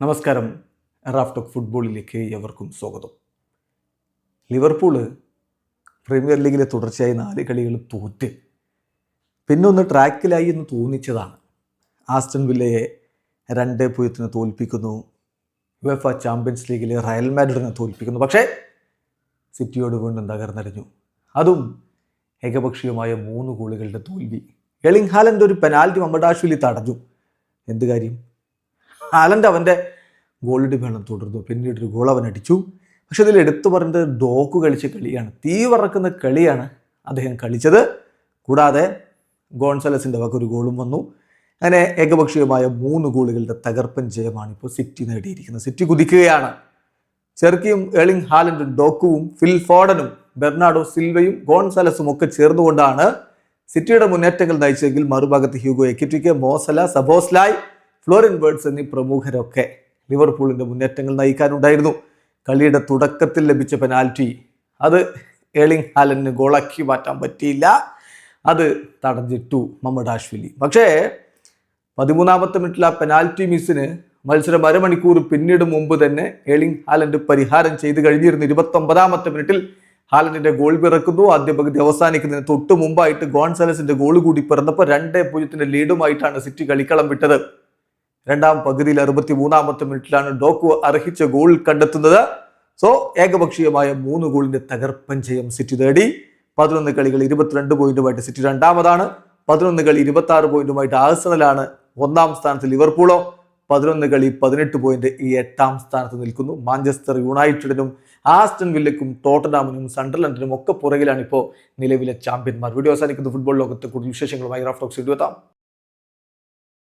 നമസ്കാരം. Raf talk ഫുട്ബോളിലേക്ക് എവർക്കും സ്വാഗതം. ലിവർപൂള് പ്രീമിയർ ലീഗിലെ തുടർച്ചയായി 4 കളികൾ തോറ്റ് പിന്നൊന്ന് ട്രാക്കിലായി എന്ന് തോന്നിച്ചതാണ്. ആസ്റ്റൺ വില്ലയെ 2-0 തോൽപ്പിക്കുന്നു. യുവേഫ ചാമ്പ്യൻസ് ലീഗിലെ റയൽ മാഡ്രിഡിനെ തോൽപ്പിക്കുന്നു. പക്ഷേ സിറ്റിയോട് വീണ്ടും തകർന്നടിഞ്ഞു. അതും ഏകപക്ഷീയമായ 3 ഗോളുകളുടെ തോൽവി. എർലിംഗ് ഹാലൻഡ് ഒരു പെനാൽറ്റി മമ്മദാഷ്വിലി തടഞ്ഞു. എന്ത് കാര്യം? ഹാലൻഡ് അവൻ്റെ ഗോളിൻ്റെ വേണം തുടർന്നു. പിന്നീട് ഒരു ഗോൾ അവൻ അടിച്ചു. പക്ഷെ ഇതിൽ എടുത്തു പറയുന്നത് ഡോക്ക് കളിച്ച കളിയാണ്. തീ പറക്കുന്ന കളിയാണ് അദ്ദേഹം കളിച്ചത്. കൂടാതെ ഗോൺസാലസിൻ്റെ വക ഒരു ഗോളും വന്നു. അങ്ങനെ ഏകപക്ഷീയമായ 3 ഗോളുകളുടെ തകർപ്പൻ ജയമാണ് ഇപ്പോൾ സിറ്റി നേടിയിരിക്കുന്നത്. സിറ്റി കുതിക്കുകയാണ്. ചെർക്കിയും എർലിംഗ് ഹാലൻഡും ഡോക്കുവും ഫിൽ ഫോഡനും ബെർണാഡോ സിൽവയും ഗോൺസാലസും ഒക്കെ ചേർന്നുകൊണ്ടാണ് സിറ്റിയുടെ മുന്നേറ്റങ്ങൾ നയിച്ചെങ്കിൽ മറുഭാഗത്ത് ഹ്യൂഗോ എക്കിറ്റിക്ക്, മോസല, സബോസ്ലായ്, ഫ്ലോറിൻ വേർട്സ് എന്നീ പ്രമുഖരൊക്കെ ലിവർപൂളിൻ്റെ മുന്നേറ്റങ്ങൾ നയിക്കാനുണ്ടായിരുന്നു. കളിയുടെ തുടക്കത്തിൽ ലഭിച്ച പെനാൽറ്റി അത് എർലിംഗ് ഹാലൻഡിന് ഗോളാക്കി മാറ്റാൻ പറ്റിയില്ല. അത് തടഞ്ഞിട്ടു മമ്മദാഷ്വിലി. പക്ഷേ 13ാമത്തെ മിനിറ്റിൽ ആ പെനാൽറ്റി മിസ്സിന് മത്സരം അരമണിക്കൂർ പിന്നീട് മുമ്പ് തന്നെ എർലിംഗ് ഹാലൻഡ് പരിഹാരം ചെയ്ത് കഴിഞ്ഞിരുന്നു. 29ാമത്തെ മിനിറ്റിൽ ഹാലൻഡിന്റെ ഗോൾ പിറക്കുന്നു. ആദ്യ പകുതി അവസാനിക്കുന്നതിന് തൊട്ട് മുമ്പായിട്ട് ഗോൺസാലസിന്റെ ഗോൾ കൂടി പിറന്നപ്പോൾ 2-0 ലീഡുമായിട്ടാണ് സിറ്റി കളിക്കളം വിട്ടത്. രണ്ടാം പകുതിയിൽ 63ാമത്തെ മിനിറ്റിലാണ് ഡോക്കു അർഹിച്ച ഗോൾ കണ്ടെത്തുന്നത്. സോ ഏകപക്ഷീയമായ 3 ഗോളിന്റെ തകർപ്പൻ ജയം സിറ്റി നേടി. 11 കളികൾ 22 പോയിന്റുമായിട്ട് സിറ്റി രണ്ടാമതാണ്. 11 കളി 26 പോയിന്റുമായിട്ട് ആഴ്സണലാണ് 1ാം സ്ഥാനത്ത്. ലിവർപൂളോ 11 കളി 18 പോയിന്റ് ഈ 8ാം സ്ഥാനത്ത് നിൽക്കുന്നു. മാഞ്ചസ്റ്റർ യുണൈറ്റഡിനും ആസ്റ്റൺ വില്ലയ്ക്കും ടോട്ടനാമിനും സണ്ടർലൻഡിനും ഒക്കെ പുറകിലാണ് ഇപ്പോൾ നിലവിലെ ചാമ്പ്യന്മാർ. വീഡിയോ അവസാനിക്കുന്ന ഫുട്ബോൾ ലോകത്തെ കൂടുതൽ വിശേഷങ്ങളുമായി റാഫ് ടോക്സ് എത്താം.